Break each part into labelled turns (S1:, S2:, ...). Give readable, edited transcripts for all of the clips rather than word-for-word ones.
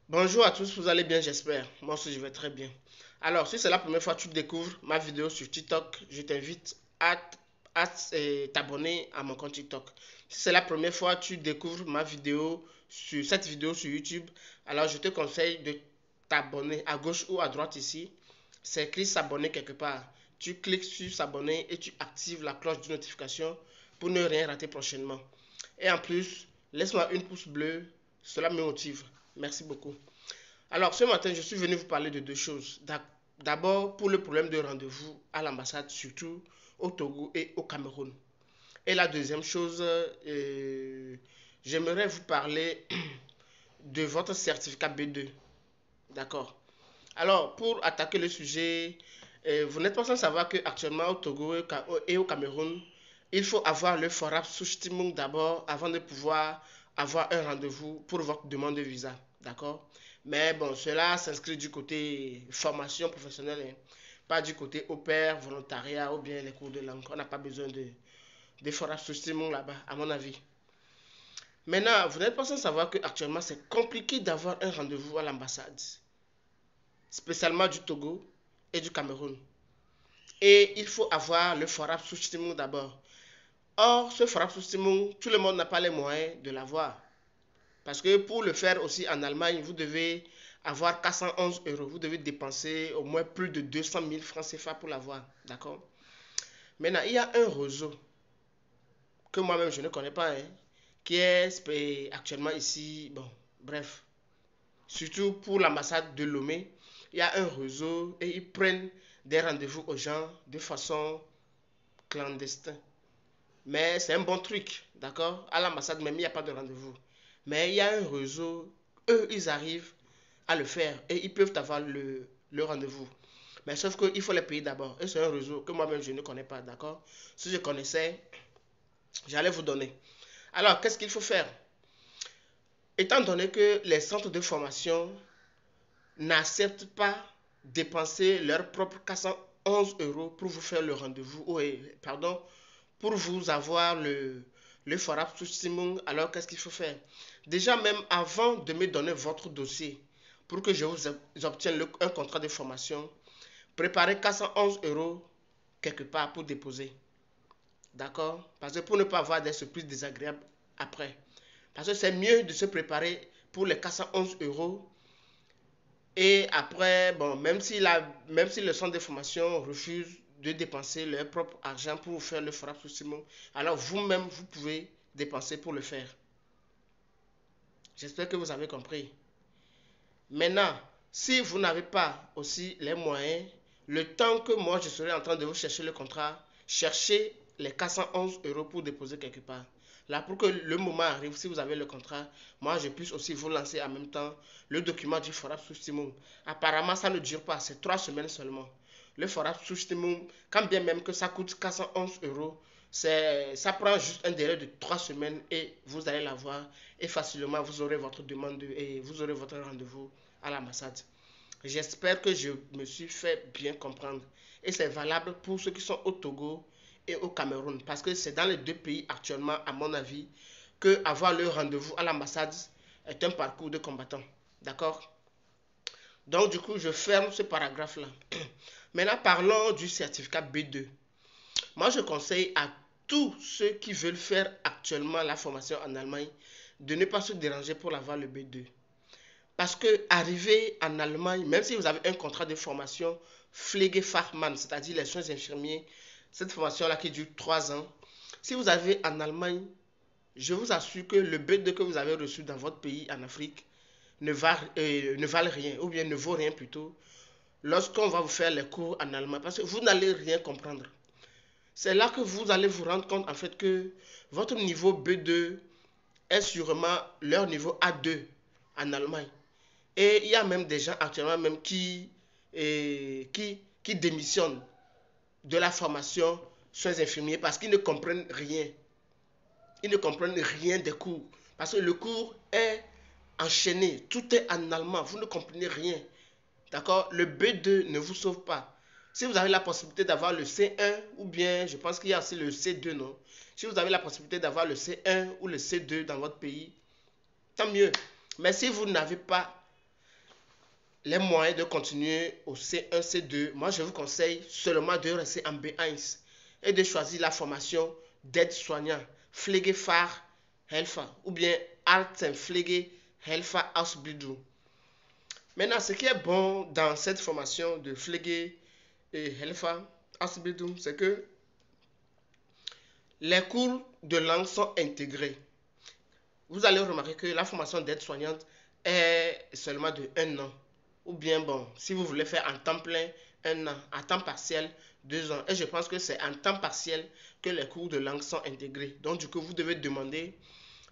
S1: Bonjour à tous, vous allez bien, j'espère. Moi aussi, je vais très bien. Alors, si c'est la première fois que tu découvres ma vidéo sur TikTok, je t'invite à t'abonner à mon compte TikTok. Si c'est la première fois que tu découvres ma vidéo sur cette vidéo sur YouTube, alors je te conseille de t'abonner à gauche ou à droite ici. C'est écrit s'abonner quelque part. Tu cliques sur s'abonner et tu actives la cloche de notification pour ne rien rater prochainement. Et en plus, laisse-moi une pouce bleue, cela me motive. Merci beaucoup. Alors, ce matin, je suis venu vous parler de deux choses. D'abord, pour le problème de rendez-vous à l'ambassade, surtout au Togo et au Cameroun. Et la deuxième chose, j'aimerais vous parler de votre certificat B2. D'accord. Alors, pour attaquer le sujet, vous n'êtes pas sans savoir qu'actuellement au Togo et au Cameroun, il faut avoir le FORAP Souchtimung d'abord avant de pouvoir avoir un rendez-vous pour votre demande de visa. D'accord. Mais bon, cela s'inscrit du côté formation professionnelle, hein, pas du côté au pair, volontariat ou bien les cours de langue. On n'a pas besoin de FORAP Souchtimung là-bas, à mon avis. Maintenant, vous n'êtes pas sans savoir qu'actuellement, c'est compliqué d'avoir un rendez-vous à l'ambassade, spécialement du Togo et du Cameroun. Et il faut avoir le FORAP Souchtimung d'abord. Or, ce FORAP Souchtimung, tout le monde n'a pas les moyens de l'avoir. Parce que pour le faire aussi en Allemagne, vous devez avoir 411 euros. Vous devez dépenser au moins plus de 200 000 francs CFA pour l'avoir. D'accord. Maintenant, il y a un réseau que moi-même je ne connais pas, hein, qui est actuellement ici. Bon, bref. Surtout pour l'ambassade de Lomé, il y a un réseau et ils prennent des rendez-vous aux gens de façon clandestine. Mais c'est un bon truc, d'accord. À l'ambassade même, il n'y a pas de rendez-vous. Mais il y a un réseau, eux, ils arrivent à le faire et ils peuvent avoir le rendez-vous. Mais sauf qu'il faut les payer d'abord. Et c'est un réseau que moi-même je ne connais pas, d'accord. Si je connaissais, j'allais vous donner. Alors, qu'est-ce qu'il faut faire? Étant donné que les centres de formation n'acceptent pas dépenser leurs propres 411 euros pour vous faire le rendez-vous, pardon, pour vous avoir le FORAP Simon, alors qu'est-ce qu'il faut faire? Déjà, même avant de me donner votre dossier, pour que je vous obtienne un contrat de formation, préparez 411 euros quelque part pour déposer. D'accord? Parce que pour ne pas avoir des surprises désagréables après. Parce que c'est mieux de se préparer pour les 411 euros. Et après, bon, même si le centre de formation refuse de dépenser leur propre argent pour faire le FRAP sous Simon, alors vous-même, vous pouvez dépenser pour le faire. J'espère que vous avez compris. Maintenant, si vous n'avez pas aussi les moyens, le temps que moi je serai en train de vous chercher le contrat, cherchez les 411 euros pour déposer quelque part. Là, pour que le moment arrive, si vous avez le contrat, moi je puisse aussi vous lancer en même temps le document du FORAP Sustimum. Apparemment, ça ne dure pas, c'est 3 semaines seulement. Le FORAP Sustimum, quand bien même que ça coûte 411 euros, ça prend juste un délai de 3 semaines et vous allez l'avoir. Et facilement, vous aurez votre demande et vous aurez votre rendez-vous à l'ambassade. J'espère que je me suis fait bien comprendre. Et c'est valable pour ceux qui sont au Togo et au Cameroun. Parce que c'est dans les deux pays actuellement, à mon avis, que avoir le rendez-vous à l'ambassade est un parcours de combattant. D'accord? Donc, du coup, je ferme ce paragraphe-là. Maintenant, parlons du certificat B2. Moi, je conseille à tous ceux qui veulent faire actuellement la formation en Allemagne de ne pas se déranger pour avoir le B2. Parce que arriver en Allemagne, même si vous avez un contrat de formation Pflegefachmann, c'est-à-dire les soins infirmiers, cette formation-là qui dure 3 ans, si vous avez en Allemagne, je vous assure que le B2 que vous avez reçu dans votre pays en Afrique ne valent rien, ou bien ne vaut rien plutôt, lorsqu'on va vous faire les cours en allemand, parce que vous n'allez rien comprendre. C'est là que vous allez vous rendre compte en fait que votre niveau B2 est sûrement leur niveau A2 en Allemagne. Et il y a même des gens actuellement même qui démissionnent de la formation soins infirmiers parce qu'ils ne comprennent rien. Ils ne comprennent rien des cours. Parce que le cours est enchaîné. Tout est en allemand. Vous ne comprenez rien. D'accord? Le B2 ne vous sauve pas. Si vous avez la possibilité d'avoir le C1 ou bien, je pense qu'il y a aussi le C2, non? Si vous avez la possibilité d'avoir le C1 ou le C2 dans votre pays, tant mieux. Mais si vous n'avez pas les moyens de continuer au C1, C2, moi je vous conseille seulement de rester en B1 et de choisir la formation d'aide-soignant, Pflegefahrhelfer ou bien Altenpflegehelferausbildung. Maintenant, ce qui est bon dans cette formation de Pflegehelferausbildung, c'est que les cours de langue sont intégrés. Vous allez remarquer que la formation d'aide-soignante est seulement de 1 an. Ou bien, bon, si vous voulez faire en temps plein, 1 an, à temps partiel, 2 ans. Et je pense que c'est en temps partiel que les cours de langue sont intégrés. Donc, du coup, vous devez demander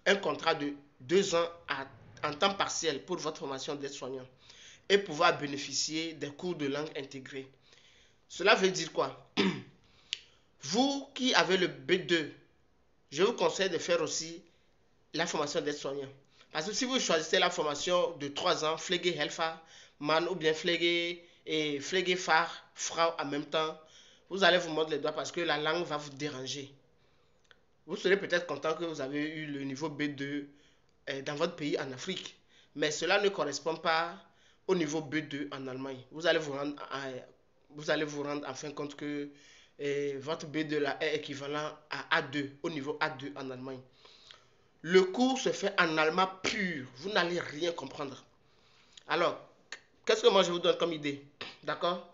S1: un contrat de 2 ans en temps partiel pour votre formation d'aide-soignant et pouvoir bénéficier des cours de langue intégrés. Cela veut dire quoi? Vous qui avez le B2, je vous conseille de faire aussi la formation d'aide-soignant. Parce que si vous choisissez la formation de 3 ans, Pflegehelfermann ou bien Pflegefachfrau en même temps, vous allez vous mordre les doigts parce que la langue va vous déranger. Vous serez peut-être content que vous avez eu le niveau B2 dans votre pays en Afrique, mais cela ne correspond pas au niveau B2 en Allemagne. Vous allez vous rendre en fin de compte que votre B2 là est équivalent à A2, au niveau A2 en Allemagne. Le cours se fait en allemand pur. Vous n'allez rien comprendre. Alors, qu'est-ce que moi je vous donne comme idée? D'accord?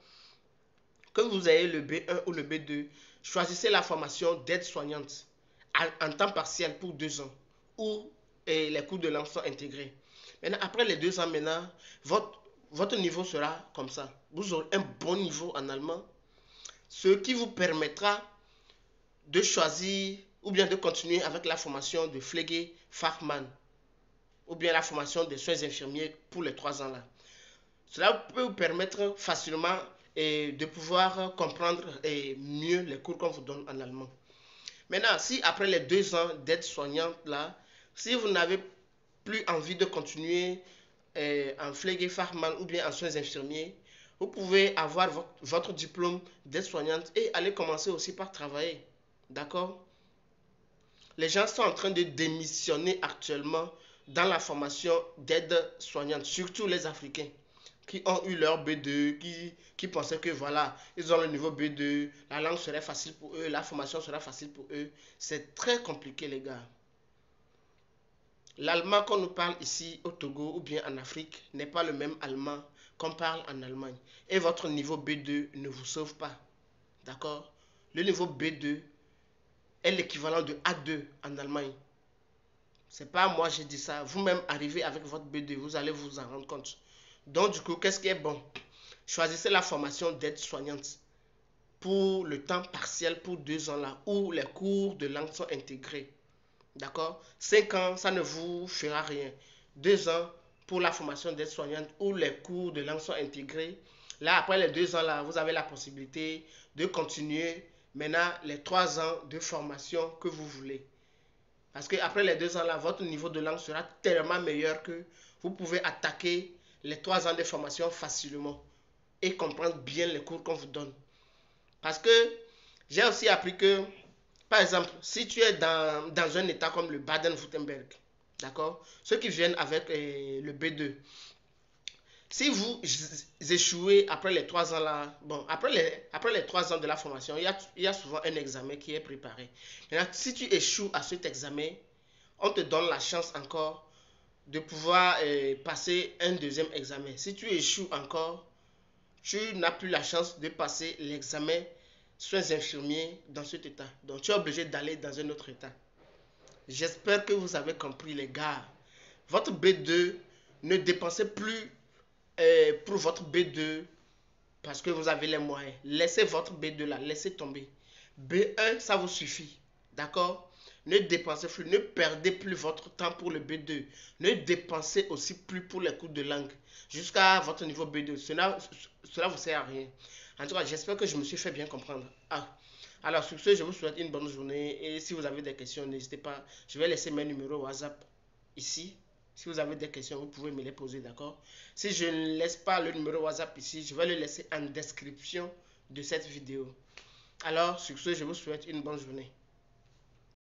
S1: Que vous ayez le B1 ou le B2, choisissez la formation d'aide-soignante en temps partiel pour 2 ans, où les cours de langue sont intégrés. Maintenant, après les 2 ans, maintenant, votre niveau sera comme ça. Vous aurez un bon niveau en allemand, ce qui vous permettra de choisir ou bien de continuer avec la formation de Pflegefachmann ou bien la formation des soins infirmiers pour les 3 ans là. Cela peut vous permettre facilement de pouvoir comprendre mieux les cours qu'on vous donne en allemand. Maintenant, si après les 2 ans d'aide soignante là, si vous n'avez plus envie de continuer en Pflegefachmann ou bien en soins infirmiers, vous pouvez avoir votre diplôme d'aide soignante et aller commencer aussi par travailler. D'accord? Les gens sont en train de démissionner actuellement dans la formation d'aide soignante, surtout les Africains qui ont eu leur B2, qui pensaient que voilà, ils ont le niveau B2, la langue serait facile pour eux, la formation sera facile pour eux. C'est très compliqué, les gars. L'allemand qu'on nous parle ici au Togo ou bien en Afrique n'est pas le même allemand qu'on parle en Allemagne. Et votre niveau B2 ne vous sauve pas. D'accord? Le niveau B2 est l'équivalent de A2 en Allemagne. C'est pas moi j'ai dit ça. Vous-même arrivez avec votre B2, vous allez vous en rendre compte. Donc du coup, qu'est-ce qui est bon? Choisissez la formation d'aide soignante pour le temps partiel pour 2 ans là, où les cours de langue sont intégrés. D'accord? 5 ans, ça ne vous fera rien. 2 ans pour la formation d'aide soignante où les cours de langue sont intégrés. Là, après les 2 ans là, vous avez la possibilité de continuer maintenant les 3 ans de formation que vous voulez. Parce qu'après les 2 ans là, votre niveau de langue sera tellement meilleur que vous pouvez attaquer les 3 ans de formation facilement et comprendre bien les cours qu'on vous donne. Parce que j'ai aussi appris que, par exemple, si tu es dans un état comme le Baden-Württemberg, d'accord, ceux qui viennent avec le B2, si vous échouez après les 3 ans là, bon, après les 3 ans de la formation, il y a souvent un examen qui est préparé. Maintenant, si tu échoues à cet examen, on te donne la chance encore de pouvoir passer un deuxième examen. Si tu échoues encore, tu n'as plus la chance de passer l'examen soins infirmiers dans cet état. Donc tu es obligé d'aller dans un autre état. J'espère que vous avez compris les gars. Votre B2, ne dépensez plus pour votre B2 parce que vous avez les moyens. Laissez votre B2 là, laissez tomber. B1, ça vous suffit. D'accord? Ne dépensez plus, ne perdez plus votre temps pour le B2. Ne dépensez aussi plus pour les cours de langue jusqu'à votre niveau B2. Cela vous sert à rien. En tout cas, j'espère que je me suis fait bien comprendre. Alors, sur ce, je vous souhaite une bonne journée. Et si vous avez des questions, n'hésitez pas. Je vais laisser mes numéros WhatsApp ici. Si vous avez des questions, vous pouvez me les poser, d'accord? Si je ne laisse pas le numéro WhatsApp ici, je vais le laisser en description de cette vidéo. Alors, sur ce, je vous souhaite une bonne journée.